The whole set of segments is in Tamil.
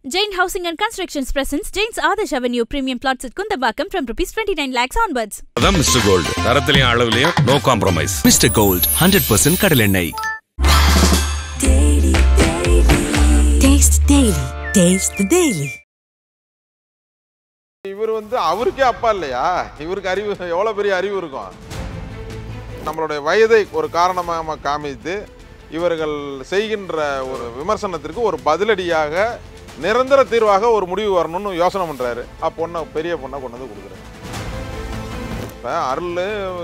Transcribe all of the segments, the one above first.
Jain Housing and Constructions presents Jain's Adarsh Avenue Premium Plots at Kundambakam from ₹29 lakhs onwards. அதான் மிஸ்டர் கோல்ட். தரத்திலையும் அளவுலையும் நோ காம்ப்ரமைஸ். மிஸ்டர் கோல்ட் 100% கடலெண்ணெய். Taste Daily. Taste the Daily. இவர் அவருக்கே அப்பா இல்லையா? இவருக்கு அறிவு எவ்வளோ பெரிய அறிவு இருக்கும்? நம்மளுடைய வயதை ஒரு காரணமாக காமித்து இவர்கள் செய்கின்ற ஒரு விமர்சனத்திற்கு ஒரு பதிலடியாக நிரந்தர தீர்வாக ஒரு முடிவு வரணும்னு யோசனை பண்ணுறாரு. பொண்ணை பெரிய பொண்ணை கொண்டு வந்து கொடுக்குறாரு. இப்போ அருள்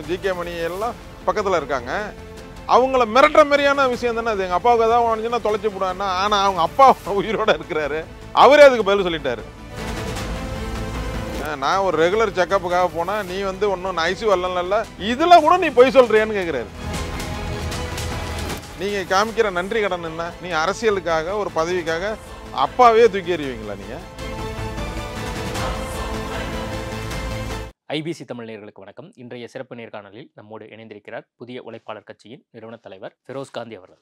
ஜிகே மணி எல்லாம் பக்கத்தில் இருக்காங்க. அவங்கள மிரட்டுற மாதிரியான விஷயம் தானே அது. எங்கள் அப்பாவுக்கு ஏதாவது வந்துச்சுன்னா தொலைச்சி போடுவாங்கன்னா, ஆனால் அவங்க அப்பா உயிரோடு இருக்கிறாரு. அவரே அதுக்கு பதில் சொல்லிட்டாரு. நான் ஒரு ரெகுலர் செக்கப்புக்காக போனால் நீ ஒன்றும் ஐசி வரல, இதில் கூட நீ பொய் சொல்கிறியான்னு கேட்குறாரு. நீங்கள் காமிக்கிற நன்றி கடன் என்ன? நீ அரசியலுக்காக ஒரு பதவிக்காக அப்பாவே தூக்கி எறிவீங்களா நீங்கள்? ஐபிசி தமிழ் நேயர்களுக்கு வணக்கம். இன்றைய சிறப்பு நேர்காணலில் நம்மோடு இணைந்திருக்கிறார் புதிய உழைப்பாளர் கட்சியின் நிறுவன தலைவர் ஃபெரோஸ் காந்தி அவர்கள்.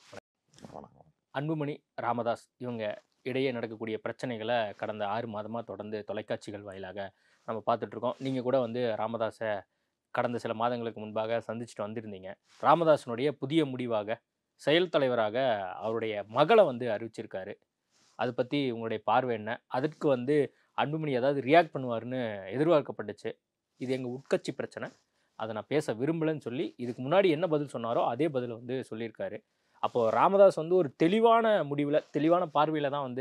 அன்புமணி ராமதாஸ் இவங்க இடையே நடக்கக்கூடிய பிரச்சனைகளை கடந்த 6 மாதமாக தொடர்ந்து தொலைக்காட்சிகள் வாயிலாக நம்ம பார்த்துட்ருக்கோம். நீங்கள் கூட ராமதாஸை கடந்த சில மாதங்களுக்கு முன்பாக சந்திச்சுட்டு வந்திருந்தீங்க. ராமதாஸனுடைய புதிய முடிவாக செயல் தலைவராக அவருடைய மகளை அறிவிச்சிருக்காரு. அதை பற்றி உங்களுடைய பார்வை என்ன? அதற்கு அன்புமணி ஏதாவது ரியாக்ட் பண்ணுவார்னு எதிர்பார்க்கப்பட்டுச்சு. இது எங்கள் உட்கட்சி பிரச்சனை, அதை நான் பேச விரும்பலைன்னு சொல்லி இதுக்கு முன்னாடி என்ன பதில் சொன்னாரோ அதே பதில் சொல்லியிருக்காரு. அப்போது ராமதாஸ் ஒரு தெளிவான முடிவில் தெளிவான பார்வையில் தான்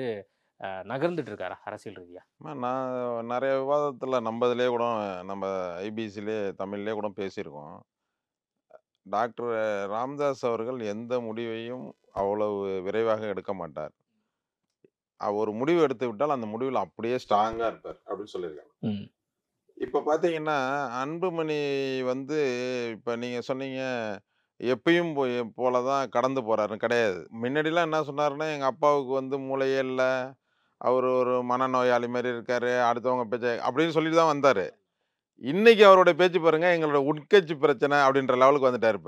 நகர்ந்துட்டு இருக்காரா அரசியல் ரீதியாக? நான் நிறைய விவாதத்தில் நம்பதிலே கூட நம்ம ஐபிசிலே தமிழ்லேயே கூட பேசியிருக்கோம். டாக்டர் ராமதாஸ் அவர்கள் எந்த முடிவையும் அவ்வளவு விரைவாக எடுக்க மாட்டார். ஒரு முடிவு எடுத்து விட்டால் அந்த முடிவில் அப்படியே ஸ்ட்ராங்காக இருப்பார் அப்படின்னு சொல்லியிருக்காங்க. இப்போ பார்த்தீங்கன்னா அன்புமணி இப்போ நீங்கள் சொன்னீங்க எப்பயும் போல தான் கடந்து போகிறாருன்னு. கிடையாது. முன்னாடிலாம் என்ன சொன்னாருன்னா, எங்கள் அப்பாவுக்கு மூளையே இல்லை, அவர் ஒரு மனநோயாளி மாதிரி இருக்கார், அடுத்தவங்க பேச்ச அப்படின்னு சொல்லிட்டு தான் வந்தார். இன்றைக்கி அவருடைய பேச்சு பாருங்கள், எங்களோட உட்கட்சி பிரச்சனை அப்படின்ற லெவலுக்கு வந்துட்டார்.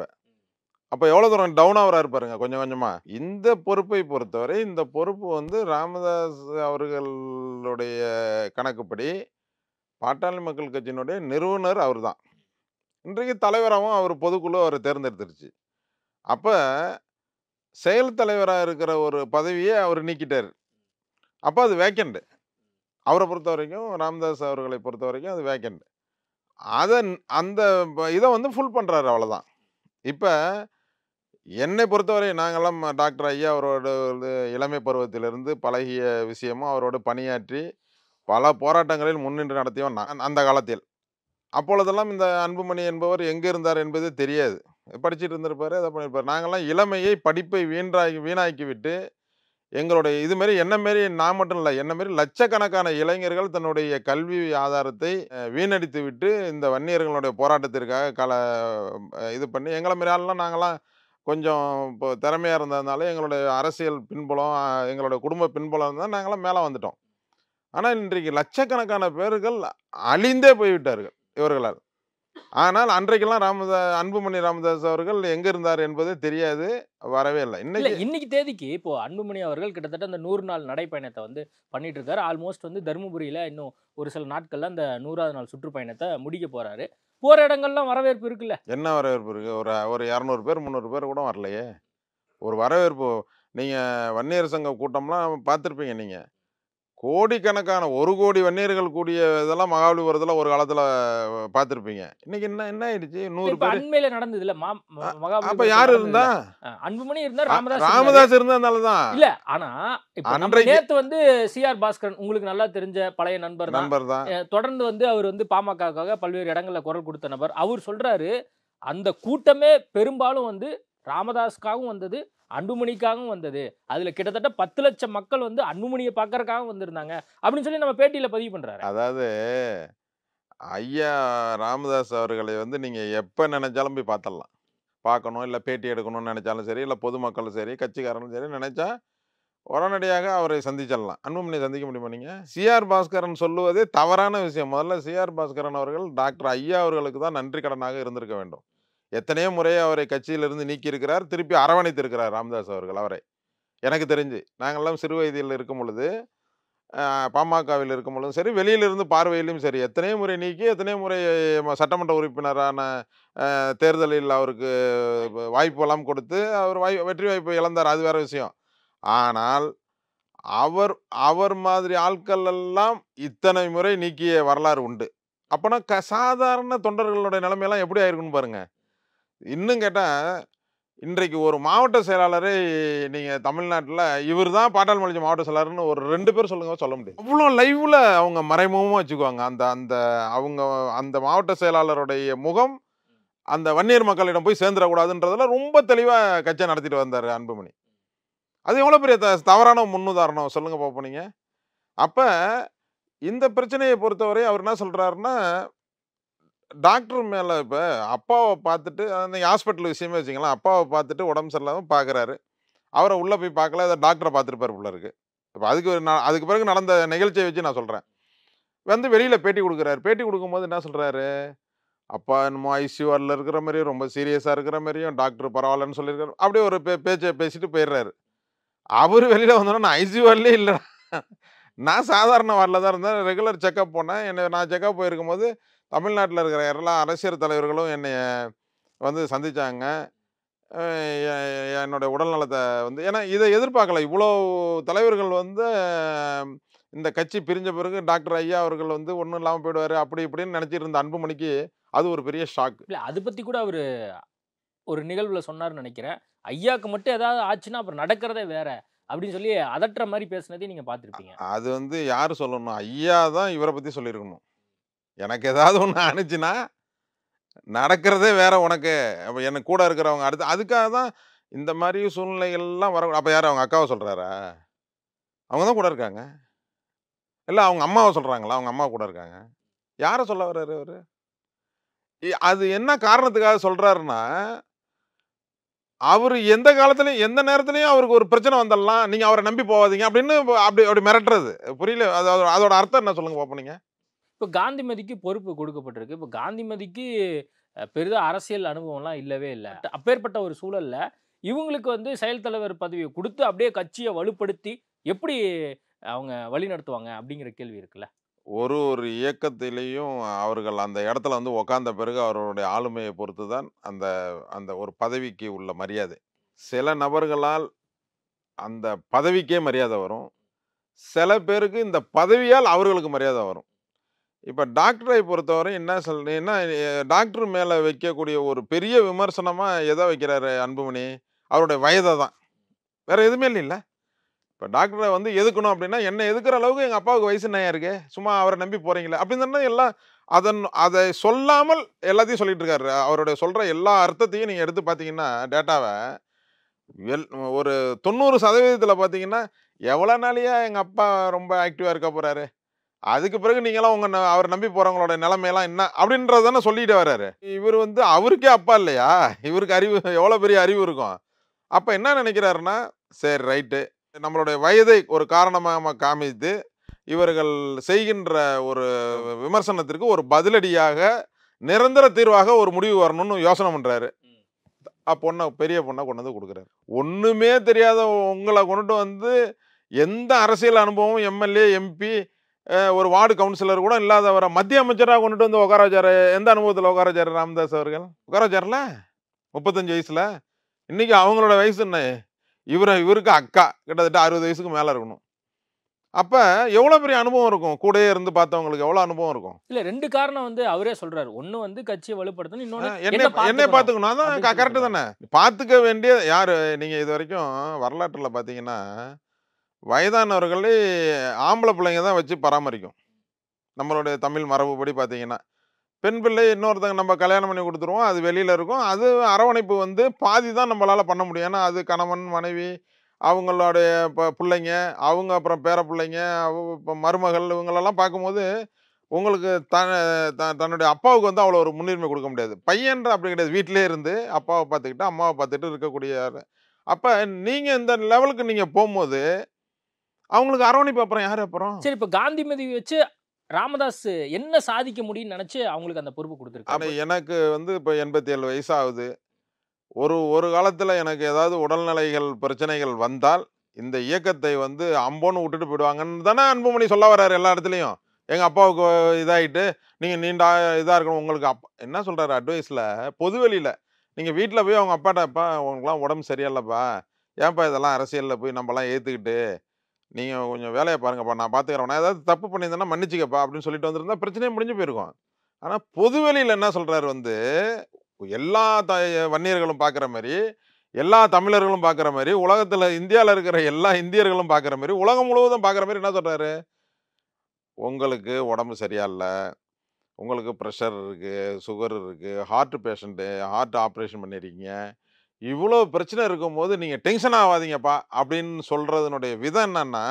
அப்போ எவ்வளோ தூரம் டவுன் ஆகிறாரு பாருங்க கொஞ்சம் கொஞ்சமாக. இந்த பொறுப்பை பொறுத்தவரை இந்த பொறுப்பு ராமதாஸ் அவர்களுடைய கணக்குப்படி பாட்டாளி மக்கள் கட்சியினுடைய நிறுவனர் அவர் தான். இன்றைக்கு தலைவராகவும் அவர் பொதுக்குழு அவரை தேர்ந்தெடுத்துருச்சு. அப்போ செயல் தலைவராக இருக்கிற ஒரு பதவியை அவர் நீக்கிட்டார். அப்போ அது வேக்கண்ட். அவரை பொறுத்த வரைக்கும், ராமதாஸ் அவர்களை பொறுத்த வரைக்கும் அது வேக்கண்ட். அதை அந்த இதை ஃபுல் பண்ணுறாரு, அவ்வளோதான். இப்போ என்னை பொறுத்தவரை நாங்கள்லாம் டாக்டர் ஐயா அவரோட இளமை பருவத்திலிருந்து பழகிய விஷயமும் அவரோட பணியாற்றி பல போராட்டங்களில் முன்னின்று நடத்தியோம் நான் அந்த காலத்தில். அப்பொழுதெல்லாம் இந்த அன்புமணி என்பவர் எங்கே இருந்தார் என்பது தெரியாது. படிச்சுட்டு இருந்திருப்பார், அதை பண்ணியிருப்பார். நாங்கள்லாம் இளமையை படிப்பை வீணாக்கி விட்டு எங்களுடைய இதுமாரி என்னமாரி நான் மட்டும் இல்லை, என்னமாரி லட்சக்கணக்கான இளைஞர்கள் தன்னுடைய கல்வி ஆதாரத்தை வீணடித்து விட்டு இந்த வன்னியர்களுடைய போராட்டத்திற்காக இது பண்ணி எங்களை மாரி ஆள்லாம் நாங்கள்லாம் கொஞ்சம் இப்போ திறமையாக இருந்ததுனால எங்களுடைய அரசியல் பின்புலம், எங்களுடைய குடும்ப பின்புலம் இருந்தால் நாங்களாம் மேலே வந்துட்டோம். ஆனால் இன்றைக்கு லட்சக்கணக்கான பேர்கள் அழிந்தே போய்விட்டார்கள் இவர்களால். ஆனால் அன்றைக்கெல்லாம் அன்புமணி ராமதாஸ் அவர்கள் எங்கே இருந்தார் என்பது தெரியாது, வரவே இல்லை. இன்னைக்கு தேதிக்கு இப்போ அன்புமணி அவர்கள் கிட்டத்தட்ட அந்த 100 நாள் நடைப்பயணத்தை பண்ணிட்டு இருக்காரு. ஆல்மோஸ்ட் தருமபுரியில் இன்னும் ஒரு சில நாட்கள்ல அந்த 100வது நாள் சுற்றுப்பயணத்தை முடிக்க போறாரு. போற இடங்கள்லாம் வரவேற்பு இருக்குல்ல? என்ன வரவேற்பு இருக்கு? ஒரு 200 பேர் 300 பேர் கூட வரலையே. ஒரு வரவேற்பு. நீங்கள் வன்னியர் சங்க கூட்டம்லாம் பார்த்துருப்பீங்க. நீங்கள் கோடிக்கணக்கான 1 கோடி வன்னியர்கள் கூடிய இதெல்லாம் மகாபலிபுரத்தில் ஒரு காலத்தில் பார்த்துருப்பீங்க. இன்னைக்கு என்ன ஆயிடுச்சு? 100 பேர் அண்மையில நடந்ததுல. அப்போ யார் இருந்தா? அன்புமணி இருந்தார், ராமதாஸ் இருந்ததுனால தான் இல்ல. ஆனா நேத்து சிஆர் பாஸ்கரன் உங்களுக்கு நல்லா தெரிஞ்ச பழைய நண்பர் தான். தொடர்ந்து அவர் பாமகவுக்காக பல்வேறு இடங்கள்ல குரல் கொடுத்த நபர். அவர் சொல்றாரு, அந்த கூட்டமே பெரும்பாலும் ராமதாஸ்க்காகவும் வந்தது, அன்புமணிக்காகவும் வந்தது. அதுல கிட்டத்தட்ட 10 லட்சம் மக்கள் அன்புமணியை பார்க்கறதுக்காக வந்திருந்தாங்க அப்படின்னு சொல்லி நம்ம பேட்டியில பதிவு பண்றாரு. அதாவது ஐயா ராமதாஸ் அவர்களை நீங்க எப்ப நினைச்சாலும் போய் பார்த்தலாம், பார்க்கணும், இல்லை பேட்டி எடுக்கணும்னு நினைச்சாலும் சரி, இல்லை பொதுமக்களும் சரி, கட்சிக்காரனும் சரி நினைச்சா உடனடியாக அவரை சந்திச்சிடலாம். அன்புமணியை சந்திக்க முடியுமா? நீங்க சிஆர் பாஸ்கரன் சொல்லுவதே தவறான விஷயம். முதல்ல சிஆர் பாஸ்கரன் அவர்கள் டாக்டர் ஐயா அவர்களுக்கு தான் நன்றி கடனாக இருந்திருக்க வேண்டும். எத்தனையோ முறையை அவரை கட்சியிலிருந்து நீக்கியிருக்கிறார், திருப்பி அரவணைத்திருக்கிறார் ராமதாஸ் அவர்கள் அவரை. எனக்கு தெரிஞ்சு நாங்கள்லாம் சிறு வயதில் இருக்கும் பொழுது பாமகவில் இருக்கும் பொழுதும் சரி, வெளியிலிருந்து பார்வையிலும் சரி, எத்தனையோ முறை நீக்கி, எத்தனையோ முறை சட்டமன்ற உறுப்பினரான தேர்தலில் அவருக்கு வாய்ப்பெல்லாம் கொடுத்து, அவர் வெற்றி வாய்ப்பு இழந்தார். அது வேற விஷயம். ஆனால் அவர் அவர் மாதிரி ஆட்கள் எல்லாம் இத்தனை முறை நீக்கிய வரலாறு உண்டு. அப்பனா சாதாரண தொண்டர்களுடைய நிலைமையெல்லாம் எப்படி ஆயிருக்குன்னு பாருங்க. இன்னும் கேட்டா, இன்றைக்கு ஒரு மாவட்ட செயலாளரை நீங்க தமிழ்நாட்டுல இவர் தான் பாட்டாளி மக்கள் மாவட்ட செயலாளர்னு ஒரு 2 பேர் சொல்லுங்க, சொல்ல முடியாது. அவ்வளோ லைவ்ல அவங்க மறைமுகமா வச்சுக்குவாங்க. அந்த அந்த அவங்க அந்த மாவட்ட செயலாளருடைய முகம் அந்த வன்னியர் மக்களிடம் போய் சேர்ந்துடக்கூடாதுன்றதுல ரொம்ப தெளிவா கட்சியை நடத்திட்டு வந்தார் அன்புமணி. அது எவ்வளோ பெரிய தவறான முன்னுதாரணம் சொல்லுங்க பார்ப்போம் நீங்க. அப்ப இந்த பிரச்சனையை பொறுத்தவரை அவர் என்ன சொல்றாருன்னா, டாக்டர் மேல இப்ப அப்பாவை பார்த்துட்டு நீங்க ஹாஸ்பிட்டல் விஷயமே வச்சுக்கலாம். அப்பாவை பார்த்துட்டு உடம்பு சரியில்லாம பார்க்குறாரு. அவரை உள்ள போய் பார்க்கல, ஏதோ டாக்டரை பார்த்துருப்பாரு போல இருக்கு. இப்போ அதுக்கு பிறகு நடந்த நிகழ்ச்சியை வச்சு நான் சொல்றேன். வந்து வெளியில பேட்டி கொடுக்குறாரு. பேட்டி கொடுக்கும்போது என்ன சொல்றாரு, அப்பா என்னமோ ஐசியூஆரில் இருக்கிற மாதிரியும் ரொம்ப சீரியஸா இருக்கிற மாதிரியும் டாக்டர் பரவாயில்லன்னு சொல்லியிருக்காரு. அப்படியே ஒரு பேச்சை பேசிட்டு போயிடுறாரு. அவர் வெளியில வந்தோன்னா நான் ஐசியூஆர்லேயே இல்லை, நான் சாதாரண வார்டில் தான் இருந்தேன், ரெகுலர் செக்கப் போனேன். நான் செக்கப் போயிருக்கும்போது தமிழ்நாட்டில் இருக்கிற எல்லா அரசியல் தலைவர்களும் என்னை வந்து சந்திச்சாங்க. என்னுடைய உடல்நலத்தை வந்து ஏன்னா இதை எதிர்பார்க்கல. இவ்வளோ தலைவர்கள் வந்து இந்த கட்சி பிரிஞ்ச பிறகு டாக்டர் ஐயா அவர்கள் வந்து ஒன்றும் இல்லாமல் போயிடுவார் அப்படி இப்படின்னு நினச்சிட்டு இருந்த அன்புமணிக்கு அது ஒரு பெரிய ஷாக். இல்லை, அதை பற்றி கூட அவர் ஒரு நிகழ்வுல சொன்னார்னு நினைக்கிறேன். ஐயாவுக்கு மட்டும் ஏதாவது ஆச்சுன்னா அப்புறம் நடக்கிறதே வேற அப்படின்னு சொல்லி அதட்டுற மாதிரி பேசுனதையும் நீங்க பார்த்துருப்பீங்க. அது வந்து யார் சொல்லணும், ஐயா தான் இவரை பற்றி சொல்லியிருக்கணும். எனக்கு ஏதாவது ஒன்று ஆணுச்சுன்னா நடக்கிறதே வேற உனக்கு, அப்போ எனக்கு கூட இருக்கிறவங்க அடுத்து அதுக்காக தான் இந்த மாதிரி சூழ்நிலைகள்லாம் வர. அப்போ யார் அவங்க அக்காவை சொல்கிறாரா? அவங்க தான் கூட இருக்காங்க. இல்லை அவங்க அம்மாவை சொல்கிறாங்களா? அவங்க அம்மா கூட இருக்காங்க. யாரை சொல்ல வர்றாரு அவர்? அது என்ன காரணத்துக்காக சொல்கிறாருன்னா, அவர் எந்த காலத்துலையும் எந்த நேரத்துலையும் அவருக்கு ஒரு பிரச்சனை வந்துடலாம், நீங்கள் அவரை நம்பி போகாதீங்க அப்படின்னு அப்படி மிரட்டுறது. புரியல? அதோட அர்த்தம் என்ன சொல்லுங்க பார்ப்போம் நீங்கள். இப்போ காந்திமதிக்கு பொறுப்பு கொடுக்கப்பட்டிருக்கு. இப்போ காந்திமதிக்கு பெரிதா அரசியல் அனுபவம்லாம் இல்லவே இல்லை. அப்பேற்பட்ட ஒரு சூழல்ல இவங்களுக்கு வந்து செயல் தலைவர் பதவியை கொடுத்து அப்படியே கட்சியை வலுப்படுத்தி எப்படி அவங்க வழி நடத்துவாங்க அப்படிங்கிற கேள்வி இருக்குல்ல. ஒரு இயக்கத்திலையும் அவர்கள் அந்த இடத்துல வந்து உக்காந்த பிறகு அவர்களுடைய ஆளுமையை பொறுத்து தான் அந்த அந்த ஒரு பதவிக்கு உள்ள மரியாதை. சில நபர்களால் அந்த பதவிக்கே மரியாதை வரும், சில பேருக்கு இந்த பதவியால் அவர்களுக்கு மரியாதை வரும். இப்போ டாக்டரை பொறுத்தவரை என்ன சொல்றீங்கன்னா, டாக்டர் மேலே வைக்கக்கூடிய ஒரு பெரிய விமர்சனமாக எதை வைக்கிறாரு அன்புமணி? அவருடைய வயதை தான், வேற எதுவுமே இல்லைல்ல. இப்போ டாக்டரை வந்து எதுக்கணும் அப்படின்னா, என்ன எதுக்குற அளவுக்கு எங்கள் அப்பாவுக்கு வயசு என்ன இருக்கு, சும்மா அவரை நம்பி போறீங்களே அப்படின்னு தானே எல்லாம். அதை சொல்லாமல் எல்லாத்தையும் சொல்லிட்டு இருக்காரு. அவருடைய சொல்ற எல்லா அர்த்தத்தையும் நீங்கள் எடுத்து பார்த்தீங்கன்னா டேட்டாவை ஒரு 90% பார்த்தீங்கன்னா, எவ்வளோ நாளையா எங்கள் அப்பா ரொம்ப ஆக்டிவாக இருக்க போறாரு, அதுக்கு பிறகு நீங்களாம் அவர் நம்பி போறவங்களோட நிலைமையெல்லாம் என்ன அப்படின்றத தானே சொல்லிட்டு வர்றாரு. இவர் வந்து அவருக்கே அப்பா இல்லையா? இவருக்கு அறிவு எவ்வளோ பெரிய அறிவு இருக்கும். அப்போ என்ன நினைக்கிறாருன்னா, சரி ரைட்டு, நம்மளுடைய வயதை ஒரு காரணமாக காமித்து இவர்கள் செய்கின்ற ஒரு விமர்சனத்திற்கு ஒரு பதிலடியாக நிரந்தர தீர்வாக ஒரு முடிவு வரணும்னு யோசனை பண்றாரு. பெரிய பொண்ணை கொண்டு வந்து கொடுக்குறாரு. ஒண்ணுமே தெரியாத உங்களை கொண்டுட்டு வந்து எந்த அரசியல் அனுபவம் எம்எல்ஏ எம்பி ஒரு வார்டு கவுன்சிலர் கூட இல்லாதவரை மத்திய அமைச்சராக கொண்டுட்டு வந்து உட்கார வச்சாரு. எந்த அனுபவத்தில் உட்கார வச்சாரு ராமதாஸ் அவர்கள்? உட்கார வச்சார்ல 35 வயசுல. இன்னைக்கு அவங்களோட வயசு என்ன? இவருக்கு அக்கா கிட்டத்தட்ட 60 வயசுக்கு மேல இருக்கணும். அப்ப எவ்வளவு பெரிய அனுபவம் இருக்கும், கூடயே இருந்து பார்த்தவங்களுக்கு எவ்வளவு அனுபவம் இருக்கும். இல்ல 2 காரணம் வந்து அவரே சொல்றாரு. ஒன்னு வந்து கட்சியை வலுப்படுத்தணும், இன்னொன்னு என்னை பார்த்துக்கணும். அதான் கரெக்ட் தானே. பார்த்துக்க வேண்டிய யாரு? நீங்க இது வரைக்கும் வரலாற்றுல பாத்தீங்கன்னா, வயதானவர்களே ஆம்பளை பிள்ளைங்க தான் வச்சு பராமரிக்கும். நம்மளுடைய தமிழ் மரபுப்படி பார்த்தீங்கன்னா, பெண் பிள்ளை இன்னொருத்தங்க நம்ம கல்யாணம் பண்ணி கொடுத்துருவோம், அது வெளியில் இருக்கும். அது அரவணைப்பு வந்து பாதி தான் நம்மளால் பண்ண முடியும். ஏன்னா அது கணவன் மனைவி அவங்களுடைய பிள்ளைங்க, அவங்க அப்புறம் பேர பிள்ளைங்க, இப்போ மருமகள் இவங்களெல்லாம் பார்க்கும்போது உங்களுக்கு தன்னுடைய அப்பாவுக்கு வந்து அவ்வளோ ஒரு முன்னுரிமை கொடுக்க முடியாது. பையன்ற அப்படி கிடையாது, வீட்டிலே இருந்து அப்பாவை பார்த்துக்கிட்டு அம்மாவை பார்த்துட்டு இருக்கக்கூடிய. அப்போ நீங்கள் இந்த லெவலுக்கு நீங்கள் போகும்போது அவங்களுக்கு அரவணைப்பு அப்புறம் யார் அப்புறம்? சரி, இப்போ காந்திமதி வச்சு ராமதாஸ் என்ன சாதிக்க முடியும்னு நினைச்சு அவங்களுக்கு அந்த பொறுப்பு கொடுத்துருக்காங்க. எனக்கு வந்து இப்போ 87 வயசு ஆகுது. ஒரு காலத்தில் எனக்கு ஏதாவது உடல்நிலைகள் பிரச்சனைகள் வந்தால் இந்த இயக்கத்தை வந்து அம்போன்னு விட்டுட்டு போயிடுவாங்கன்னு தானே அன்புமணி சொல்ல வர்றாரு எல்லா இடத்துலையும். எங்கள் அப்பாவுக்கு இதாகிட்டு நீங்கள் நீண்ட இதாக இருக்கணும் உங்களுக்கு என்ன சொல்கிறாரு அட்வைஸில் பொதுவெளியில். நீங்கள் வீட்டில் போய் அவங்க அப்பாட்டப்பா உங்களுக்குலாம் உடம்பு சரியில்லைப்பா, ஏன்ப்பா இதெல்லாம் அரசியலில் போய் நம்மலாம் ஏற்றுக்கிட்டு நீங்கள் கொஞ்சம் வேலையை பாருங்கப்பா, நான் பார்த்துக்கிறேன், நான் ஏதாவது தப்பு பண்ணியிருந்தேன்னா மன்னிச்சிக்கப்பா அப்படின்னு சொல்லிட்டு வந்திருந்தா பிரச்சனையே முடிஞ்சு போயிருக்கும். ஆனால் பொதுவெளியில் என்ன சொல்கிறாரு வந்து எல்லா வன்னியர்களும் பார்க்குற மாதிரி, எல்லா தமிழர்களும் பார்க்குற மாதிரி, உலகத்தில் இந்தியாவில் இருக்கிற எல்லா இந்தியர்களும் பார்க்குற மாதிரி, உலகம் முழுவதும் பார்க்குற மாதிரி என்ன சொல்கிறாரு, உங்களுக்கு உடம்பு சரியா இல்லை, உங்களுக்கு ப்ரெஷர் இருக்குது, சுகர் இருக்குது, ஹார்ட் பேஷண்ட்டு, ஹார்ட் ஆப்ரேஷன் பண்ணியிருக்கீங்க, இவ்வளோ பிரச்சனை இருக்கும்போது நீங்கள் டென்ஷன் ஆகாதீங்கப்பா அப்படின்னு சொல்கிறதுனுடைய விதம் என்னன்னா,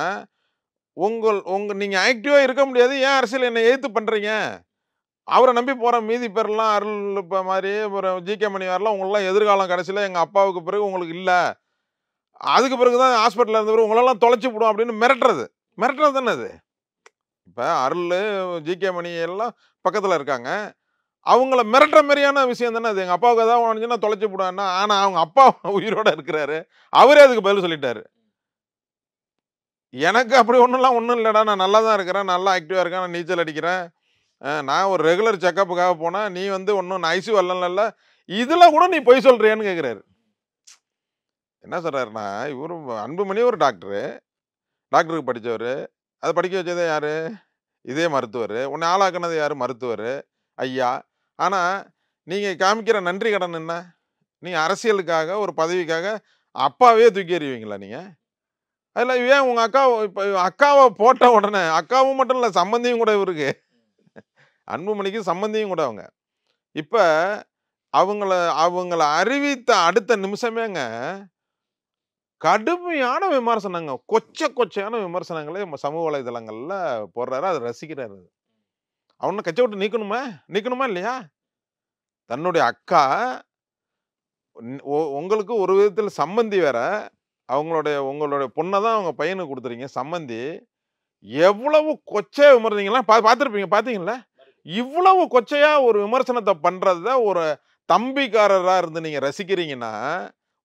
நீங்கள் ஆக்டிவாக இருக்க முடியாது, ஏன் அரசியல் என்னை எதிர்த்து பண்ணுறீங்க, அவரை நம்பி போகிற மீதி பேர்லாம் அருள் இப்போ மாதிரி ஒரு ஜிகே மணி வரலாம், உங்களெலாம் எதிர்காலம் கடைசியில் எங்கள் அப்பாவுக்கு பிறகு உங்களுக்கு இல்லை, அதுக்கு பிறகு தான் ஹாஸ்பிட்டலில் இருந்த பிறகு உங்களெல்லாம் தொலைச்சி போடும் அப்படின்னு மிரட்டுறது தானே அது. இப்போ அருள் ஜிகே மணி எல்லாம் பக்கத்தில் இருக்காங்க, அவங்கள மிரட்டுற மாதிரியான விஷயம் தானே அது. எங்கள் அப்பாவுக்கு ஏதாவது வந்துச்சுன்னா தொலைச்சி போடுவான்னா, ஆனால் அவங்க அப்பா உயிரோடு இருக்கிறாரு, அவரே அதுக்கு பதில் சொல்லிட்டாரு. எனக்கு அப்படி ஒன்றும் இல்லைடா, நான் நல்லா தான் இருக்கிறேன், நல்லா ஆக்டிவாக இருக்கேன், நான் நீச்சல் அடிக்கிறேன், நான் ஒரு ரெகுலர் செக்கப்புக்காக போனால் நீ வந்து ஒன்றும் நான் ஐசி வரல, இதில் கூட நீ பொய் சொல்கிறியான்னு கேட்குறாரு. என்ன சொல்கிறாருன்னா, இவர் அன்புமணி ஒரு டாக்டருக்கு படித்தவர், அதை படிக்க வச்சதே யார், இதே மருத்துவர், உன்னை ஆளாக்குனது யார், மருத்துவர் ஐயா. ஆனால் நீங்கள் காமிக்கிற நன்றி கடன் என்ன, நீங்கள் அரசியலுக்காக ஒரு பதவிக்காக அப்பாவே தூக்கி எறிவீங்களா நீங்கள்? அதில் ஏன் உங்கள் அக்காவை போட்ட உடனே, அக்காவும் மட்டும் இல்லை சம்பந்தியும் கூட இவருக்கு, அன்புமணிக்கு சம்பந்தியும் கூட அவங்க. இப்போ அவங்கள அறிவித்த அடுத்த நிமிஷமேங்க கடுமையான விமர்சனங்க, கொச்சையான விமர்சனங்களே சமூக வலைதளங்களில் போடுறாரு, அதை ரசிக்கிறாரு. அவனை கட்சி விட்டு நீக்கணுமா இல்லையா? தன்னுடைய அக்கா உங்களுக்கு ஒரு விதத்தில் சம்பந்தி வேற, உங்களுடைய பொண்ணை தான் அவங்க பையனுக்கு கொடுத்துறீங்க சம்பந்தி. எவ்வளவு கொச்சையா விமர்சனங்கள்லாம் பார்த்தீங்களா? இவ்வளவு கொச்சையா ஒரு விமர்சனத்தை பண்றத ஒரு தம்பிக்காரராக இருந்து நீங்க ரசிக்கிறீங்கன்னா,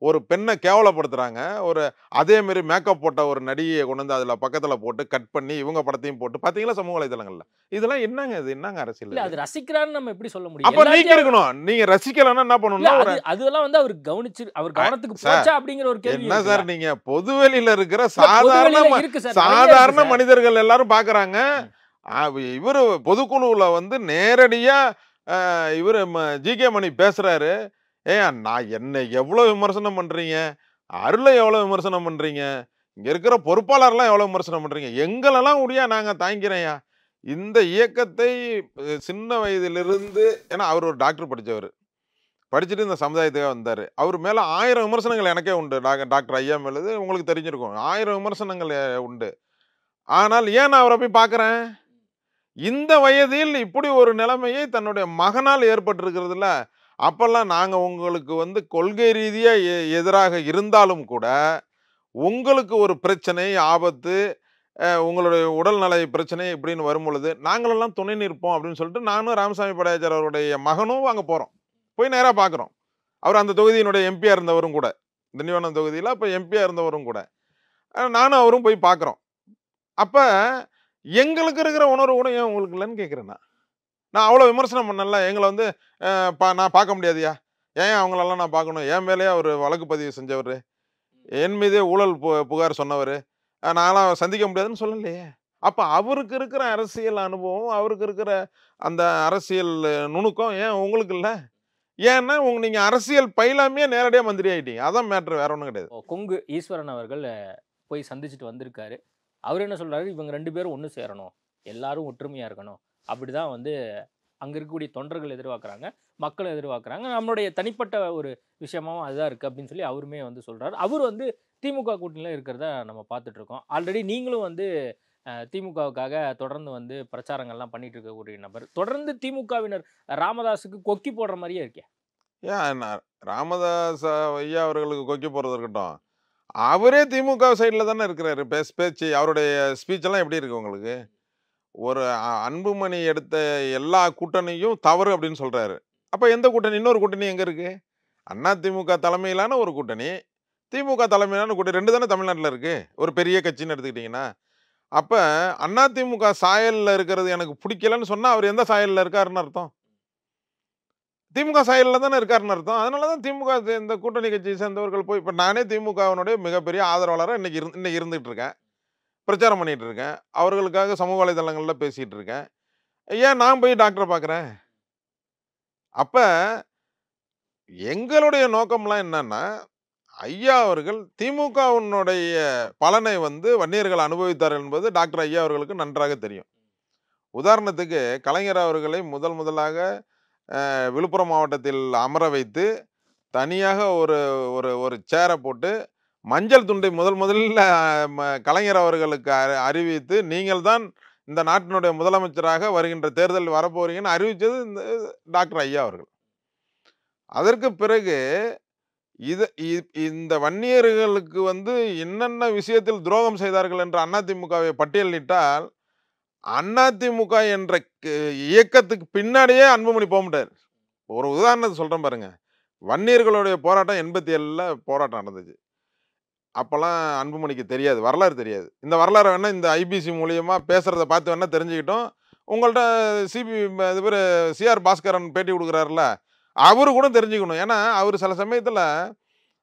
ஒரு பெண்ணை கேவலப்படுத்துறாங்க, ஒரு அதே மாதிரி மேக்கப் போட்ட ஒரு நடிகையை கொண்டு வந்து அதில் பக்கத்தில் போட்டு கட் பண்ணி இவங்க படத்தையும் போட்டு பார்த்தீங்களா சமூக வலைதளங்கள்ல? இதெல்லாம் என்னங்க இது, என்னங்க அரசியல்? அது ரசிக்கிறான்னு நம்ம எப்படி சொல்ல முடியும்? அப்ப நீங்க இருக்கணும், நீங்க ரசிக்கலன்னா என்ன பண்ணணும்? அதெல்லாம் வந்து அவர் கவனத்துக்கு போச்சா அப்படிங்கிற ஒரு கேள்வி. என்ன சார், நீங்க பொதுவெளியில இருக்கிற சாதாரண மனிதர்கள் எல்லாரும் பாக்குறாங்க. இவரு பொதுக்குழுவுல வந்து நேரடியா இவரு ஜிகே மணி பேசுறாரு. நான் என்னை எவ்வளோ விமர்சனம் பண்ணுறீங்க, அருளை எவ்வளோ விமர்சனம் பண்ணுறீங்க, இங்கே இருக்கிற பொறுப்பாளர்லாம் எவ்வளோ விமர்சனம் பண்ணுறீங்க, எங்களெல்லாம் முடியா நாங்கள் தாங்கிறேயா. இந்த இயக்கத்தை சின்ன வயதிலிருந்து, ஏன்னா அவர் ஒரு டாக்டர் படிச்சுட்டு இந்த சமுதாயத்துக்காக வந்தார், அவர் மேலே 1000 விமர்சனங்கள் எனக்கே உண்டு. டாக்டர் ஐயா மேலே உங்களுக்கு தெரிஞ்சிருக்கும், 1000 விமர்சனங்கள் உண்டு. ஆனால் ஏன் நான் அவரை போய் பார்க்குறேன்? இந்த வயதில் இப்படி ஒரு நிலைமையை தன்னுடைய மகனால் ஏற்பட்டிருக்கிறதுல, அப்பெல்லாம் நாங்கள் உங்களுக்கு வந்து கொள்கை ரீதியாக எதிராக இருந்தாலும் கூட, உங்களுக்கு ஒரு பிரச்சனை, ஆபத்து, உங்களுடைய உடல்நலை பிரச்சனை இப்படின்னு வரும் பொழுது நாங்களெல்லாம் துணை நிற்போம் அப்படின்னு சொல்லிட்டு நானும் ராமசாமி படையாச்சார் அவருடைய மகனும் அங்கே போகிறோம், போய் நேராக பார்க்குறோம். அவர் அந்த தொகுதியினுடைய எம்பியாக இருந்தவரும் கூட, திண்டிவனம் தொகுதியில் அப்போ எம்பியாக இருந்தவரும் கூட, நானும் அவரும் போய் பார்க்குறோம். அப்போ எங்களுக்கு இருக்கிற உணர்வு கூட ஏன் உங்களுக்கு இல்லைன்னு கேட்குறேன்னா, நான் அவ்வளோ விமர்சனம் பண்ணல, எங்களை வந்து நான் பார்க்க முடியாதுயா, ஏன் அவங்களெல்லாம் நான் பார்க்கணும், என் மேலேயே அவர் வழக்கு பதிவு செஞ்சவர், என் மீதே ஊழல் புகார் சொன்னவர், நான்லாம் சந்திக்க முடியாதுன்னு சொல்லலையே. அப்போ அவருக்கு இருக்கிற அரசியல் அனுபவம், அவருக்கு இருக்கிற அந்த அரசியல் நுணுக்கம் ஏன் உங்களுக்கு இல்லை? ஏன்னா நீங்கள் அரசியல் பயிலாமே நேரடியாக மந்திரி ஆகிட்டீங்க, அதான் மேட்ரு, வேற ஒன்றும் கிடையாது. கொங்கு ஈஸ்வரன் அவர்கள் போய் சந்திச்சுட்டு வந்திருக்காரு. அவர் என்ன சொல்றாரு, இவங்க 2 பேரும் ஒன்று சேரணும், எல்லாரும் ஒற்றுமையாக இருக்கணும், அப்படிதான் வந்து அங்கே இருக்கக்கூடிய தொண்டர்கள் எதிர்பார்க்குறாங்க, மக்கள் எதிர்பார்க்குறாங்க, நம்மளுடைய தனிப்பட்ட ஒரு விஷயமாவும் அதுதான் இருக்குது அப்படின்னு சொல்லி அவருமே வந்து சொல்கிறார். அவர் வந்து திமுக கூட்டணியில் இருக்கிறத நம்ம பார்த்துட்ருக்கோம். ஆல்ரெடி நீங்களும் வந்து திமுகவுக்காக தொடர்ந்து வந்து பிரச்சாரங்கள்லாம் பண்ணிட்டு இருக்கக்கூடிய நபர், தொடர்ந்து திமுகவினர் ராமதாஸுக்கு கொக்கி போடுற மாதிரியே இருக்கே. ஏன் ராமதாஸ் ஐயா அவர்களுக்கு கொக்கி போடுறது இருக்கட்டும், அவரே திமுக சைடில் தானே இருக்கிறாரு. பேச்சு அவருடைய ஸ்பீச்செல்லாம் எப்படி இருக்கு உங்களுக்கு? ஒரு அன்புமணி எடுத்த எல்லா கூட்டணியும் தவறு அப்படின்னு சொல்கிறாரு. அப்போ எந்த கூட்டணி, இன்னொரு கூட்டணி எங்கே இருக்குது? அதிமுக தலைமையிலான ஒரு கூட்டணி, திமுக தலைமையிலான கூட்டணி 2 தானே தமிழ்நாட்டில் இருக்கு. ஒரு பெரிய கட்சின்னு எடுத்துக்கிட்டிங்கன்னா. அப்ப அதிமுக சாயல்ல இருக்கிறது எனக்கு பிடிக்கலன்னு சொன்னா, அவர் எந்த சாயல்ல இருக்காருன்னு அர்த்தம்? திமுக சாயல்ல தானே இருக்காருன்னு அர்த்தம். அதனால தான் திமுக இந்த கூட்டணி கட்சியை சேர்ந்தவர்கள் போய் இப்ப நானே திமுகவினுடைய மிகப்பெரிய ஆதரவாளரா இன்னைக்கு இருந்துட்டு இருக்கேன். பிரச்சாரம் பண்ணிட்டு இருக்கேன். அவர்களுக்காக சமூக வலைதளங்கள்ல பேசிட்டு இருக்கேன். ஏன் நான் போய் டாக்டர பார்க்குறேன்? அப்ப எங்களுடைய நோக்கம்லாம் என்னன்னா, ஐயா அவர்கள் திமுகவினுடைய பலனை வன்னியர்கள் அனுபவித்தார் என்பது டாக்டர் ஐயா அவர்களுக்கு நன்றாக தெரியும். உதாரணத்துக்கு கலைஞர் அவர்களை முதலாக விழுப்புரம் மாவட்டத்தில் அமர வைத்து தனியாக ஒரு ஒரு ஒரு சேரை போட்டு மஞ்சள் துண்டை முதல்ல கலைஞர் அவர்களுக்கு அறிவித்து நீங்கள் தான் இந்த நாட்டினுடைய முதலமைச்சராக வருகின்ற தேர்தல் வரப்போறீங்கன்னு அறிவித்தது டாக்டர் ஐயா அவர்கள். அதற்கு பிறகு இந்த வன்னியர்களுக்கு என்னென்ன விஷயத்தில் துரோகம் செய்தார்கள் என்று அதிமுகவை பட்டியலிட்டால் அதிமுக என்ற இயக்கத்துக்கு பின்னாடியே அன்புமணி போக முடியாது. ஒரு உதாரணத்தை சொல்றேன் பாருங்க. வன்னியர்களுடைய போராட்டம் 87ல போராட்டம் நடந்துச்சு. அப்பெல்லாம் அன்புமணிக்கு தெரியாது, வரலாறு தெரியாது. இந்த வரலாறு வேணா இந்த ஐபிசி மூலியமா பேசுறத பார்த்து வேணா தெரிஞ்சுக்கிட்டோம். உங்கள்ட்ட இது பேர் சிஆர் பாஸ்கரன் பேட்டி கொடுக்குறாருல, அவரு கூட தெரிஞ்சுக்கணும். ஏன்னா அவர் சில சமயத்தில்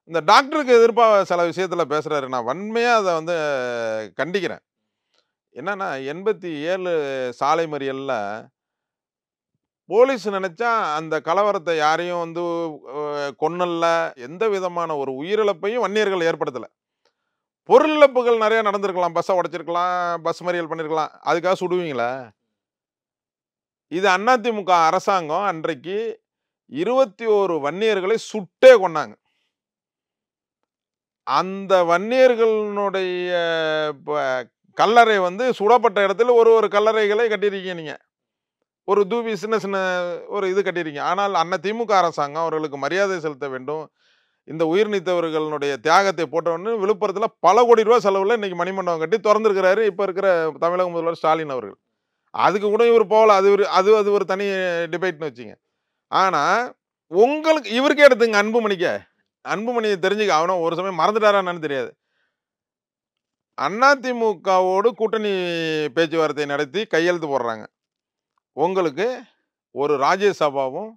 இந்த டாக்டருக்கு எதிர்ப்பாக சில விஷயத்தில் பேசுறாரு. நான் வன்மையா அதை கண்டிக்கிறேன். என்னன்னா 87 சாலை மறியல்ல போலீஸ் நினைச்சா அந்த கலவரத்தை யாரையும் கொன்னல்ல, எந்த விதமான ஒரு உயிரிழப்பையும் வன்னியர்கள் ஏற்படுத்தல. பொருள் இழப்புகள் நிறைய நடந்திருக்கலாம், பஸ்ஸை உடைச்சிருக்கலாம், பஸ் மறியல் பண்ணிருக்கலாம். அதுக்காக சுடுவீங்களா? இது அதிமுக அரசாங்கம் அன்றைக்கு 21 வன்னியர்களை சுட்டே கொண்டாங்க. அந்த வன்னியர்களுடைய கல்லறை சுடப்பட்ட இடத்துல ஒரு கல்லறைகளை கட்டியிருக்கீங்க. நீங்க ஒரு தூவி சின்ன ஒரு இது கட்டியிருக்கீங்க. ஆனால் திமுக அரசாங்கம் அவர்களுக்கு மரியாதை செலுத்த வேண்டும், இந்த உயிர் நீத்தவர்களுடைய தியாகத்தை போட்டவொன்னு விழுப்புரத்தில் பல கோடி ரூபாய் செலவுல இன்னைக்கு மணிமண்டபம் கட்டி திறந்திருக்கிறாரு இப்ப இருக்கிற தமிழக முதல்வர் ஸ்டாலின் அவர்கள். அதுக்கு கூட இவர் போகல. அது ஒரு தனி டிபேட்னு வச்சுங்க. ஆனா உங்களுக்கு இவருக்கே எடுத்துங்க, அன்புமணியை தெரிஞ்சுக்க. அவனும் ஒரு சமயம் மறந்துட்டாரான்னு தெரியாது. அதிமுகவோடு கூட்டணி பேச்சுவார்த்தை நடத்தி கையெழுத்து போடுறாங்க. உங்களுக்கு ஒரு ராஜ்யசபாவும்